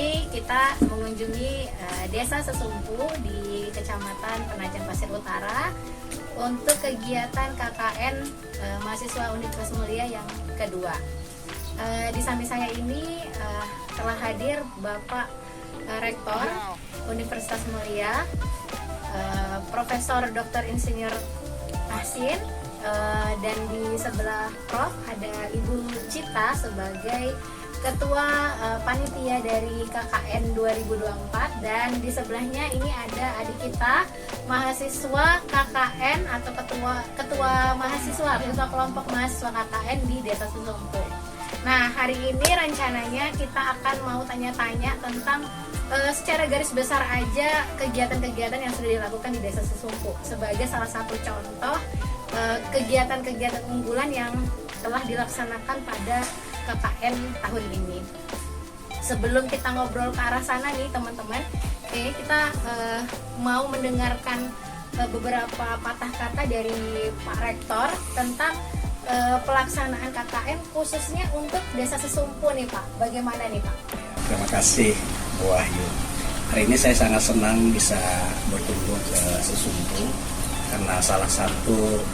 ini kita mengunjungi Desa Sesumpu di Kecamatan Penajam Pasir Utara untuk kegiatan KKN mahasiswa Universitas Mulia yang kedua. Di samping saya ini telah hadir Bapak Rektor Universitas Mulia, Profesor Dr. Insinyur Hasin, dan di sebelah Prof ada Ibu Cita sebagai Ketua Panitia dari KKN 2024, dan di sebelahnya ini ada adik kita mahasiswa KKN atau ketua kelompok mahasiswa KKN di Desa Sesumpu. Nah, hari ini rencananya kita akan mau tanya-tanya tentang secara garis besar aja kegiatan-kegiatan yang sudah dilakukan di Desa Sesumpu sebagai salah satu contoh kegiatan-kegiatan unggulan yang telah dilaksanakan pada KKN tahun ini. Sebelum kita ngobrol ke arah sana nih teman-teman, kita mau mendengarkan beberapa patah kata dari Pak Rektor tentang pelaksanaan KKN khususnya untuk Desa Sesumpu nih Pak. Bagaimana nih Pak? Terima kasih Bu Wahyu. Hari ini saya sangat senang bisa berkunjung ke Sesumpu karena salah satu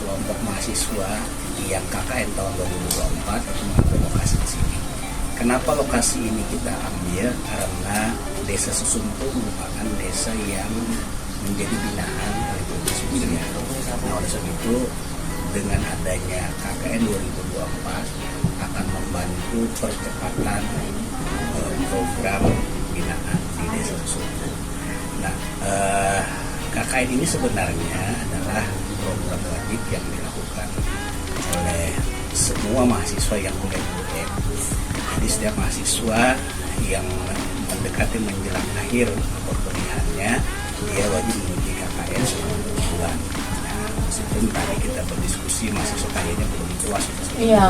kelompok mahasiswa yang KKN tahun 2024 itu mengambil lokasi di sini. Kenapa lokasi ini kita ambil? Karena Desa Sesumpu merupakan desa yang menjadi binaan dari Provinsi Mulia. Nah, oleh sebab itu dengan adanya KKN 2024 akan membantu percepatan program binaan di Desa Sesumpu. Nah, KKN ini sebenarnya adalah program wajib yang dilakukan oleh semua mahasiswa yang kuliah. Jadi setiap mahasiswa yang mendekati menjelang akhir perkuliahannya, dia wajib mengikuti KKN selama 2 bulan. Nah, meskipun tadi kita berdiskusi mahasiswa kayaknya belum puas. Iya.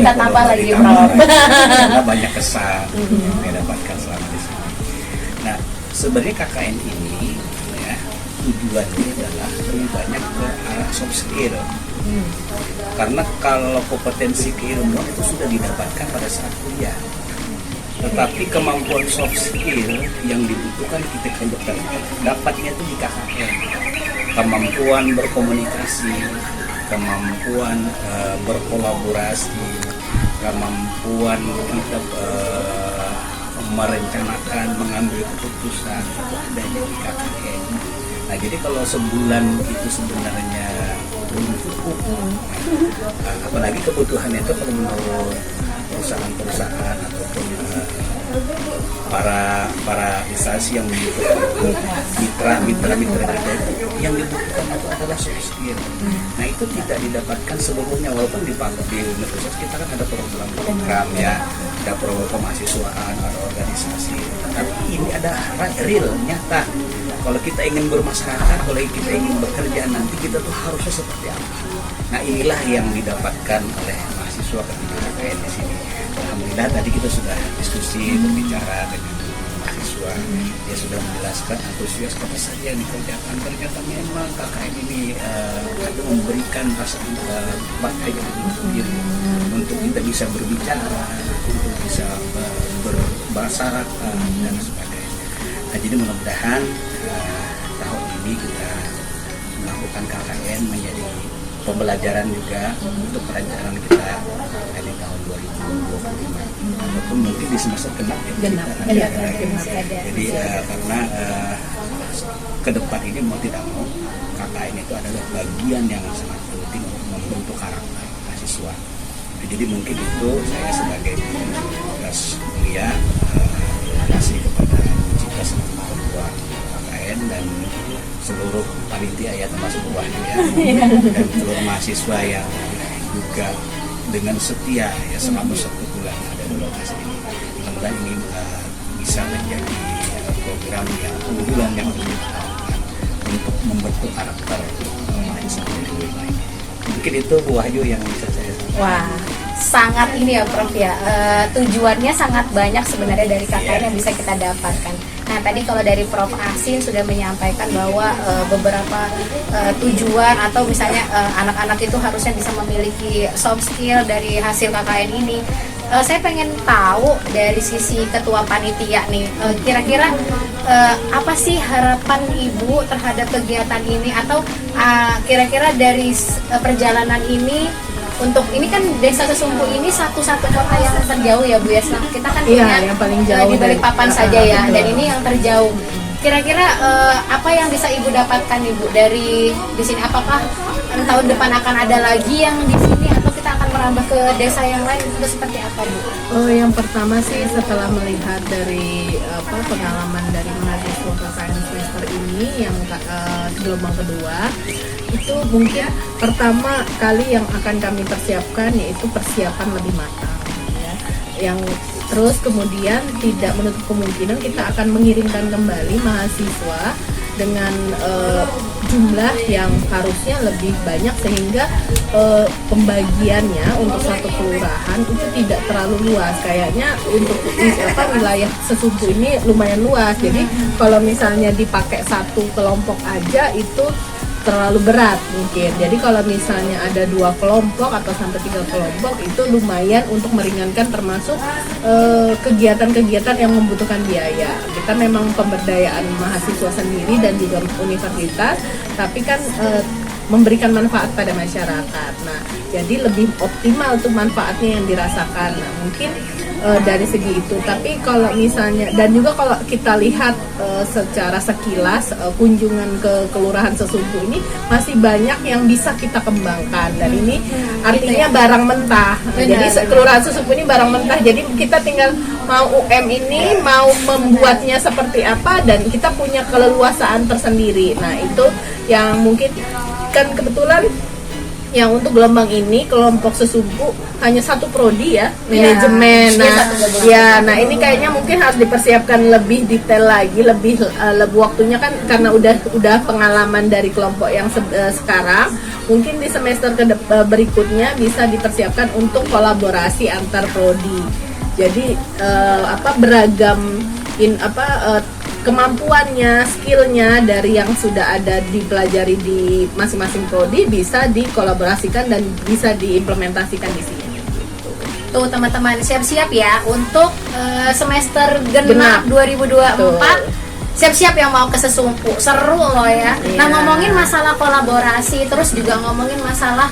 Kita tambah lagi Prof. Karena banyak kesan yang didapatkan selama di sini. Nah, sebenarnya KKN ini ya tujuannya adalah lebih banyak ke arah soft skill. Karena kalau kompetensi keilmuan itu sudah didapatkan pada saat kuliah, tetapi kemampuan soft skill yang dibutuhkan kita dapatnya itu di KKN. Kemampuan berkomunikasi, kemampuan berkolaborasi, kemampuan kita merencanakan, mengambil keputusan, itu adanya di KKN. Nah, jadi kalau sebulan itu sebenarnya belum cukup, apalagi kebutuhannya itu kalau menurut perusahaan-perusahaan ataupun para instansi yang membutuhkan mitra yang dibutuhkan itu adalah soft skill. Nah, itu tidak didapatkan seluruhnya, walaupun di universitas kita kan ada program ya, ada program kemahasiswaan, ada organisasi, tapi ini ada real, nyata. Kalau kita ingin bermasyarakat, kalau kita ingin bekerja nanti, kita tuh harusnya seperti apa? Nah, inilah yang didapatkan oleh mahasiswa ketika KKN di sini. Alhamdulillah tadi kita sudah diskusi, berbicara dengan mahasiswa, dia sudah menjelaskan antusias apa saja yang dikerjakan. Ternyata memang KKN ini akan memberikan rasa bangga yang sendiri untuk kita bisa berbicara, untuk bisa bersyaratkan dan sebagainya. Nah, jadi mudah-mudahan tahun ini kita melakukan KKN menjadi pembelajaran juga untuk perencanaan kita di tahun 2025 ataupun mungkin di semester genap ya. Jadi karena ke depan ini mau tidak mau KKN itu adalah bagian yang sangat penting untuk membentuk karakter mahasiswa. Nah, jadi mungkin itu saya sebagai tugas kuliah terima kasih kepada kita semua ketua KKN dan seluruh panitia ya, termasuk buahnya ya, dan seluruh mahasiswa yang juga dengan setia ya selama 1 bulan ada di lokasi ini. Mudah-mudahan ini bisa menjadi program yang unggulan yang dilakukan untuk membentuk karakter mahasiswa yang lebih baik. Mungkin itu Bu Wahyu yang bisa saya sampaikan. Wah, sangat ini ya Prof ya, tujuannya sangat banyak sebenarnya dari KKN yang bisa kita dapatkan. Nah, tadi kalau dari Prof Asin sudah menyampaikan bahwa beberapa tujuan atau misalnya anak-anak itu harusnya bisa memiliki soft skill dari hasil KKN ini. saya pengen tahu dari sisi ketua panitia nih, kira-kira apa sih harapan Ibu terhadap kegiatan ini, atau kira-kira dari perjalanan ini, untuk ini kan Desa Sesumpu ini satu-satu kota yang terjauh ya Bu ya. Kita kan punya yang paling jauh di Balikpapan saja ya, betul. dan ini yang terjauh. Kira-kira apa yang bisa Ibu dapatkan Ibu dari di sini? Apakah tahun depan akan ada lagi yang di sini, atau kita akan merambah ke desa yang lain, itu seperti apa Bu? Yang pertama sih, setelah melihat dari pengalaman dari mahasiswa KKN semester ini yang gelombang kedua, itu mungkin pertama kali yang akan kami persiapkan yaitu persiapan lebih matang ya. Yang terus kemudian tidak menutup kemungkinan kita akan mengirimkan kembali mahasiswa dengan jumlah yang harusnya lebih banyak, sehingga pembagiannya untuk satu kelurahan itu tidak terlalu luas. Kayaknya untuk wilayah Sesumpu ini lumayan luas, jadi kalau misalnya dipakai satu kelompok aja itu terlalu berat mungkin. Jadi kalau misalnya ada 2 kelompok atau sampai 3 kelompok itu lumayan untuk meringankan, termasuk kegiatan-kegiatan yang membutuhkan biaya. Kita memang pemberdayaan mahasiswa sendiri dan juga universitas, tapi kan memberikan manfaat pada masyarakat. Nah, jadi lebih optimal tuh manfaatnya yang dirasakan. Nah, mungkin dari segi itu. Tapi kalau misalnya, dan juga kalau kita lihat secara sekilas kunjungan ke Kelurahan Sesumpu ini masih banyak yang bisa kita kembangkan, dan ini artinya barang mentah. Jadi Kelurahan Sesumpu ini barang mentah, jadi kita tinggal mau UM ini mau membuatnya seperti apa, dan kita punya keleluasaan tersendiri. Nah, itu yang mungkin kan kebetulan yang untuk gelombang ini kelompok Sesumpu hanya satu prodi ya, manajemen. Nah, nah ini kayaknya mungkin harus dipersiapkan lebih detail lagi, lebih waktunya kan, karena udah pengalaman dari kelompok yang sekarang. Mungkin di semester berikutnya bisa dipersiapkan untuk kolaborasi antar prodi. Jadi beragam kemampuannya, skillnya dari yang sudah ada dipelajari di masing-masing prodi bisa dikolaborasikan dan bisa diimplementasikan di sini. Tuh teman-teman, siap-siap ya untuk semester genap 2024. Tuh. Siap-siap yang mau ke Sesumpu, seru loh ya. Nah, ngomongin masalah kolaborasi, terus juga ngomongin masalah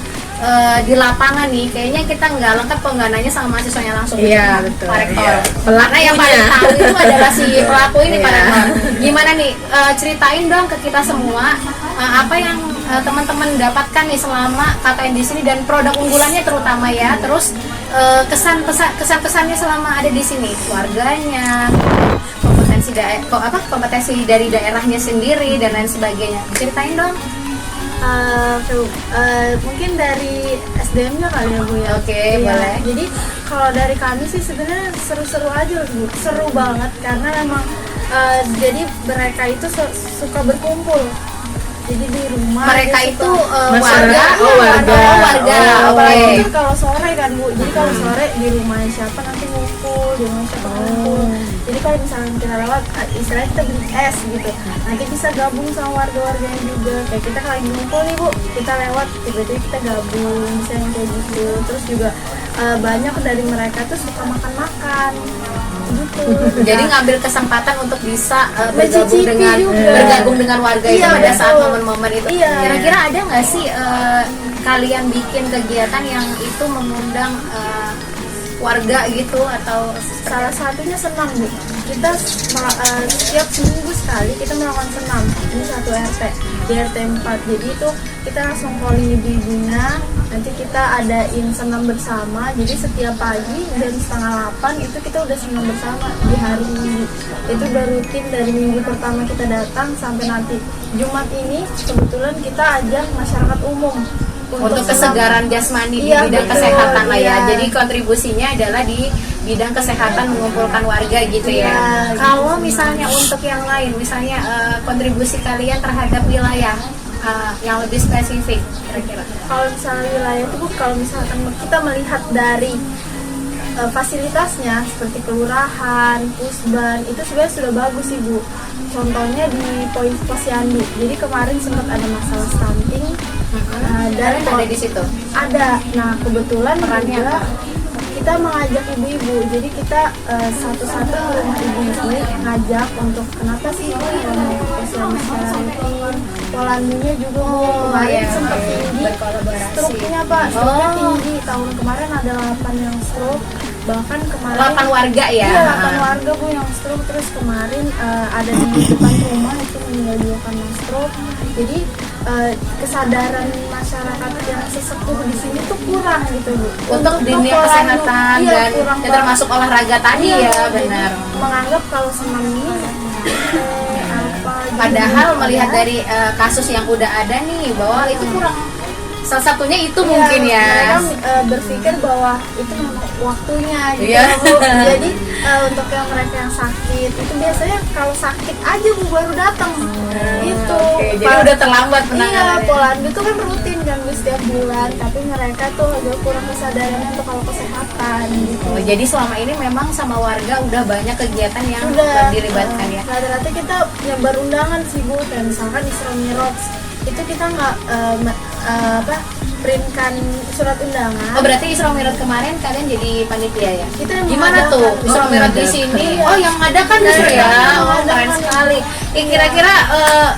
di lapangan nih, kayaknya kita nggak lengkap kalau nggak nanya sama mahasiswanya langsung. Iya, betul. Pak Rektor. Iya. Karena yang paling tahu itu adalah si pelaku ini, Pak Rektor. Gimana nih, ceritain dong ke kita semua apa yang teman-teman dapatkan nih selama KKN di sini, dan produk unggulannya terutama ya. Terus kesan-kesannya selama ada di sini, keluarganya, kompetensi dari daerahnya sendiri dan lain sebagainya. Ceritain dong. Mungkin dari SDM-nya kali ya Bu ya. Oke, boleh. Jadi kalau dari kami sih sebenarnya seru-seru aja Bu, seru banget karena memang jadi mereka itu suka berkumpul. Jadi di rumah mereka itu warga. Apalagi kalau sore kan Bu, jadi kalau sore di rumah siapa nanti ngumpul, di rumah siapa ngumpul. Jadi kalau misalnya kita lewat, istilahnya kita beli es gitu, nanti bisa gabung sama warga-warganya juga. Kayak kita lagi ngumpul nih Bu, kita lewat, tiba-tiba kita gabung, misalnya kayak gitu. Terus juga banyak dari mereka tuh suka makan-makan gitu. Jadi ngambil kesempatan untuk bisa Mencicipi bergabung dengan warga itu Iya, pada saat betul. momen-momen itu. Iya. Kira-kira ada nggak sih kalian bikin kegiatan yang itu mengundang warga gitu, atau Salah satunya senam Bu. Kita setiap seminggu sekali kita melakukan senam. Ini satu RT, di RT 4. Jadi itu kita langsung calling ibu-ibunya, nanti kita adain senam bersama. Jadi setiap pagi jam 7:30 itu kita udah senam bersama di hari Minggu. Itu udah rutin dari minggu pertama kita datang sampai nanti Jumat ini. Kebetulan kita ajak masyarakat umum untuk senam. kesegaran jasmani di Iya, bidang betul, kesehatan lah ya. iya. Jadi kontribusinya adalah di bidang kesehatan, mengumpulkan warga gitu ya. Iya, Kalau misalnya untuk yang lain, misalnya kontribusi kalian terhadap wilayah yang lebih spesifik kira-kira. Kalau misalnya wilayah itu Bu, kalau misalkan kita melihat dari fasilitasnya seperti kelurahan, pusban, itu sebenarnya sudah bagus sih Bu. Contohnya di Posyandu. Jadi kemarin sempat ada masalah stunting. Dan Kalian ada di situ. ada. Nah kebetulan Perannya juga apa? kita kita mengajak ibu-ibu. Jadi kita satu-satu ke rumah ibu-ibu ngajak untuk kenapa sih ibu mau posyandu secara rutin. Pola minumnya juga kemarin sempat tinggi, stroke-nya Pak, stroke-nya tinggi. Tahun kemarin ada 8 yang stroke, bahkan kemarin 8 warga ya? Iya, 8 warga Bu yang stroke. Terus kemarin ada di depan rumah itu meninggal juga karena stroke. Jadi kesadaran masyarakat yang sesepuh di sini tuh kurang gitu Bu. Untuk dunia kesehatan dan termasuk olahraga tadi ya, benar. Menganggap kalau senam ini apa? Padahal melihat dari kasus yang udah ada nih bahwa itu kurang. Salah satunya itu mungkin ya. Mereka berpikir bahwa itu memang waktunya gitu Iya. Bu. Jadi untuk yang mereka yang sakit itu biasanya kalau sakit aja Bu baru datang. Itu. Oke, jadi udah terlambat Iya, penanganannya. Polandia itu kan rutin kan Bu setiap bulan, tapi mereka tuh agak kurang kesadarannya untuk kalau kesehatan gitu. Oh, jadi selama ini memang sama warga udah banyak kegiatan yang Udah dilibatkan ya. rata-rata kita nyebar undangan sih Bu, kayak misalkan Isra Miraj itu kita nggak printkan surat undangan. Oh, berarti Isra Mi'raj kemarin kalian jadi panitia ya? Kita yang Gimana mengadakan. tuh Isra Mi'raj di sini? Iya. Oh, yang ada kan justru ya. Yang Oh, ada keren kan. sekali. Kira-kira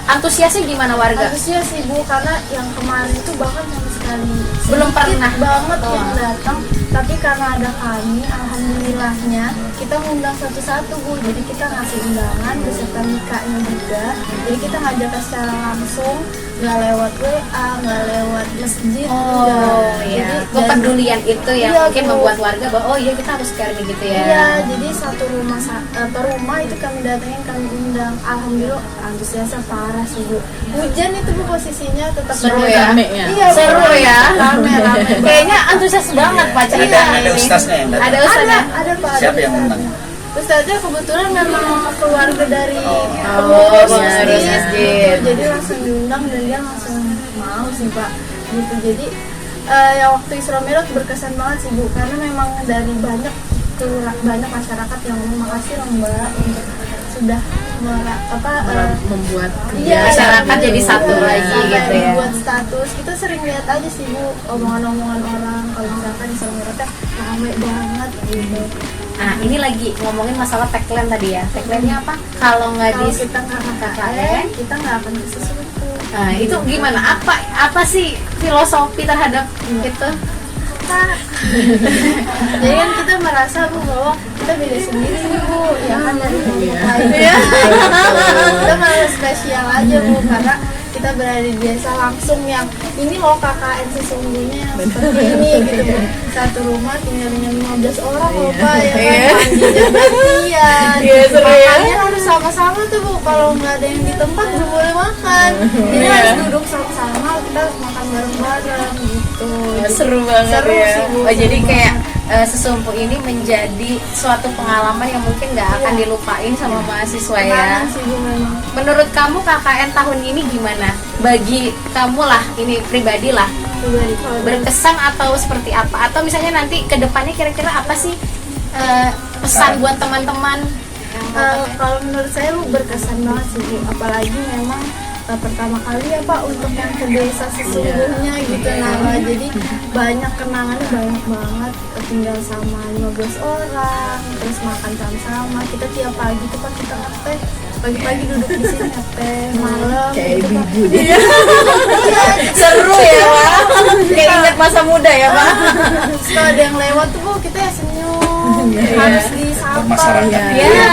antusiasnya gimana warga? Antusias sih Bu, karena yang kemarin itu bahkan sama sekali Belum sedikit pernah. banget Oh. yang datang, tapi karena ada kami, alhamdulillahnya kita ngundang satu-satu Bu. Jadi kita ngasih undangan beserta nikahnya juga. Jadi kita ngajak secara langsung, nggak lewat WA, nggak lewat masjid. Oh enggak. iya, Jadi kepedulian itu yang Iya, mungkin Bu. membuat warga bahwa oh iya kita harus care nih gitu ya. Iya, jadi satu rumah per rumah itu kami datengin, kami undang. Alhamdulillah antusiasnya parah sih Bu. Hujan itu Bu posisinya tetap Seru rame. ya? Rame ya? Iya, Bu, Seru ya. Rame. Kayaknya antusias banget Pak cerita Ada ini. ustaznya yang datang. Ada ustaznya. Ada Pak. Siapa ada yang Ustaz. undang? Ustaznya kebetulan memang keluarga dari pengurus masjid. masjid. Jadi langsung diundang dan dia langsung mau sih Pak. Gitu. Jadi ya waktu Isra Mi'raj berkesan banget sih Bu, karena memang dari banyak masyarakat yang ngomong makasih loh Mbak untuk sudah Membuat iya, masyarakat jadi satu lagi sampai gitu ya. buat status. Kita sering lihat aja sih Bu omongan-omongan orang kalau misalkan Isra Mi'rajnya rame banget gitu. Nah, ini lagi ngomongin masalah tagline tadi ya. Tagline-nya apa? Kalau nggak di Kalau kita nggak KKN, kita nggak akan ke sesuatu. Nah, itu gimana? Apa sih filosofi terhadap itu? Jadi kan kita merasa Bu bahwa kita beda sendiri nih Bu, ya kan dari kelompok lain. Kita malah spesial aja Bu, karena kita berada di desa langsung yang ini loh KKN sesungguhnya yang seperti ini gitu Bu. Satu rumah tinggal dengan 15 orang loh Pak, ya kan mandinya gantian. Makannya harus sama-sama tuh Bu, kalau nggak ada yang di tempat belum boleh makan. Jadi harus duduk sama-sama, kita harus makan bareng-bareng gitu. Seru banget Seru ya. sih, Bu. Oh, jadi kayak sesumpu ini menjadi suatu pengalaman yang mungkin nggak akan dilupain sama mahasiswa ya. Kenangan sih Bu memang. Menurut kamu KKN tahun ini gimana? Bagi kamu lah, ini pribadi lah, Pribadi kalau berkesan atau seperti apa? Atau misalnya nanti ke depannya kira-kira apa sih pesan buat teman-teman? kalau menurut saya Bu berkesan banget sih Bu, apalagi memang pertama kali ya Pak untuk yang ke desa sesungguhnya gitu. Nah jadi banyak kenangannya, banyak banget. Tinggal sama 15 orang, terus makan sama-sama. Kita tiap pagi tuh Pak kita ngeteh, pagi-pagi duduk di sini ngeteh, malam kayak gitu, Pak. ibu deh. Seru ya Pak? Kayak ingat masa muda ya Pak? Setelah ada yang lewat tuh Bu kita ya senyum, harus disapa. Masyarakat Iya.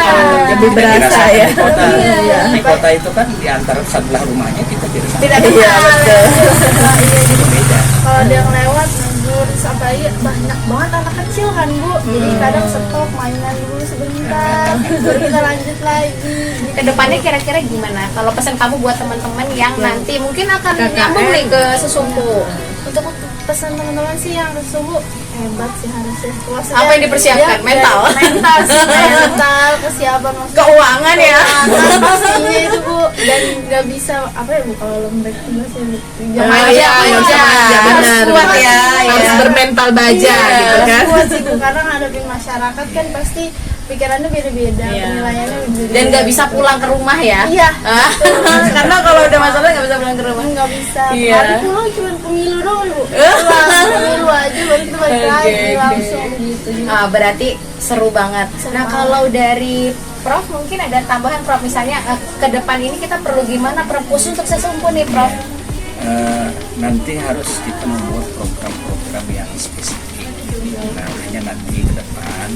Lebih berasa dirasakan ya. di kota. Iya. Di kota itu kan di antara sebelah rumahnya kita dirasakan. Tidak Iya, betul. Iya, jadi Beda. kalau ada yang lewat negur, terus apalagi banyak banget anak kecil kan Bu, jadi kadang stop mainan dulu sebentar, baru kita lanjut lagi. Kedepannya kira-kira gimana? Kalau pesan kamu buat teman-teman yang nanti mungkin akan KKN. nyambung nih ke sesumpu. Untuk pesan teman-teman sih yang sesungguh hebat sih harusnya. Maksudnya, Apa yang dipersiapkan? dia- Mental? mental sih, mental, kesiapan maksudnya. Keuangan ya? Keuangan pastinya itu Bu, dan nggak bisa apa ya Bu kalau lembek juga sih Bu. Manja, manja. Harus benar. kuat ya. Harus ya. bermental baja Iya, gitu kan. harus kuat sih Bu, karena ngadepin masyarakat kan pasti pikirannya beda-beda, Iya. penilaiannya Dan nggak bisa pulang ke rumah ya? Iya. Karena kalau udah masalah nggak bisa pulang ke rumah. Nggak bisa. Iya. Kemarin pulang cuma pemilu doang Bu. Pulang pemilu aja baru kita balik lagi langsung gitu. Berarti seru banget. Nah kalau dari Prof mungkin ada tambahan Prof, misalnya ke depan ini kita perlu gimana Prof khusus untuk sesumpu nih Prof? Nanti harus kita membuat program-program yang spesifik. Makanya nanti ke depan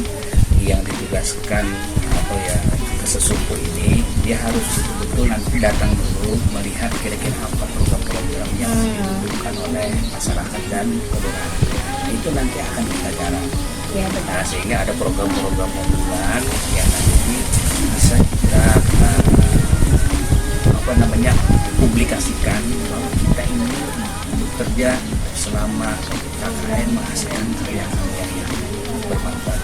yang ditugaskan atau ya ke sesumpu ini dia harus betul-betul nanti datang dulu melihat kira-kira apa program-program yang dibutuhkan oleh masyarakat dan kelurahan. Itu nanti akan kita garap. Ya, betul. Nah, sehingga ada program-program unggulan yang nanti bisa kita publikasikan bahwa kita ini bekerja selama KKN menghasilkan karya-karya yang bermanfaat.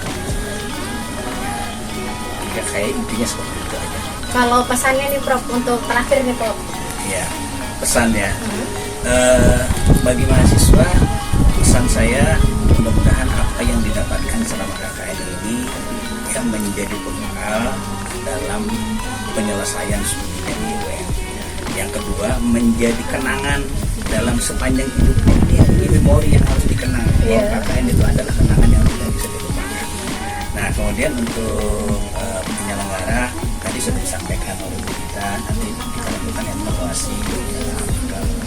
Ya, kayak intinya seperti itu aja. Kalau pesannya nih Prof untuk terakhir nih Prof. Ya, pesan ya. Bagi mahasiswa, pesan saya mudah-mudahan apa yang didapatkan selama KKN ini yang menjadi bekal dalam penyelesaian studinya di UM. Yang kedua, menjadi kenangan dalam sepanjang hidupnya. Ini memori yang harus dikenang. Bahwa KKN itu adalah kenangan yang tidak bisa dilupakan. Nah, kemudian untuk penyelenggara tadi sudah disampaikan oleh kita, nanti kita lakukan evaluasi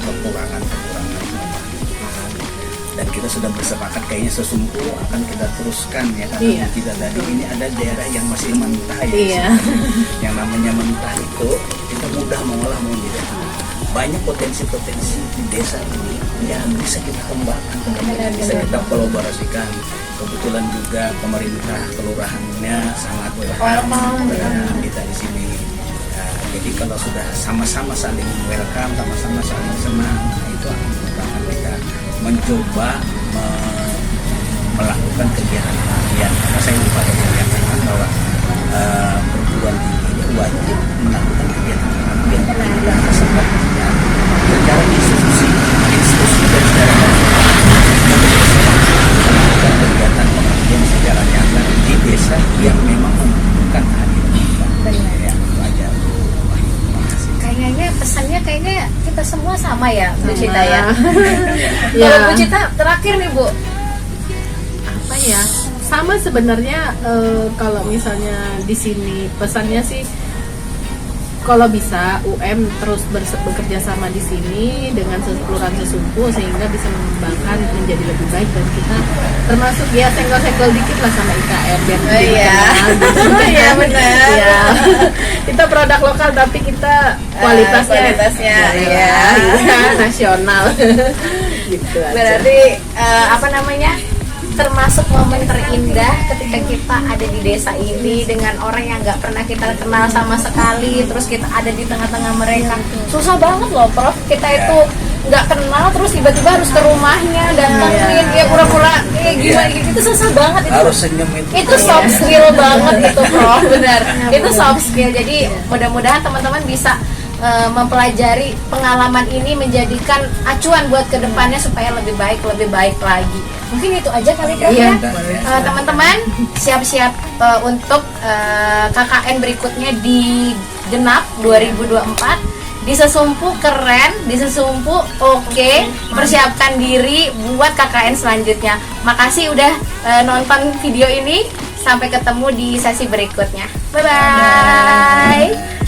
kekurangan dan kita sudah bersepakat kayaknya sesumpu akan kita teruskan ya karena kita tadi ini ada daerah yang masih mentah ya. Yang namanya mentah itu kita mudah mengolah menjadi banyak potensi-potensi di desa ini yang bisa kita kembangkan, bisa kita kolaborasikan. Kebetulan juga pemerintah kelurahannya sangat welcome dengan kita di sini. Jadi kalau sudah sama-sama saling welcome, sama-sama saling senang, itu akan kita mencoba melakukan kegiatan latihan. Karena saya lupa menyatakan bahwa perguruan tinggi ini wajib melakukan kegiatan latihan dan kesempatan secara institusi dan secara melakukan kegiatan pengabdian secara nyata di desa yang memang membutuhkan kehadiran kita. Ya, itu aja. Kayaknya pesannya kita semua sama ya Bu Cita ya. Ya. Kalau Bu Cita terakhir nih Bu. Apa ya? Sama sebenarnya kalau misalnya di sini pesannya sih kalau bisa UM terus bekerja sama di sini dengan kelurahan sesumpu sehingga bisa mengembangkan menjadi lebih baik dan kita termasuk ya senggol-senggol dikit lah sama IKR biar dikenal gitu. Iya benar. Ya. Kita produk lokal tapi kita kualitasnya nasional gitu aja. Berarti termasuk momen terindah ketika kita ada di desa ini dengan orang yang nggak pernah kita kenal sama sekali, terus kita ada di tengah-tengah mereka. Susah banget loh Prof, kita itu nggak kenal terus tiba-tiba harus ke rumahnya datengin ya pura-pura gimana gitu, itu susah banget itu. Harus senyum Itu soft skill banget itu Prof, benar. Itu soft skill. Jadi mudah-mudahan teman-teman bisa mempelajari pengalaman ini menjadikan acuan buat kedepannya supaya lebih baik lagi. Mungkin itu aja kali Prof ya. Teman-teman siap-siap untuk KKN berikutnya di Genap 2024. Di Sesumpu keren, di Sesumpu oke. Persiapkan diri buat KKN selanjutnya. Makasih udah nonton video ini. Sampai ketemu di sesi berikutnya. Bye bye.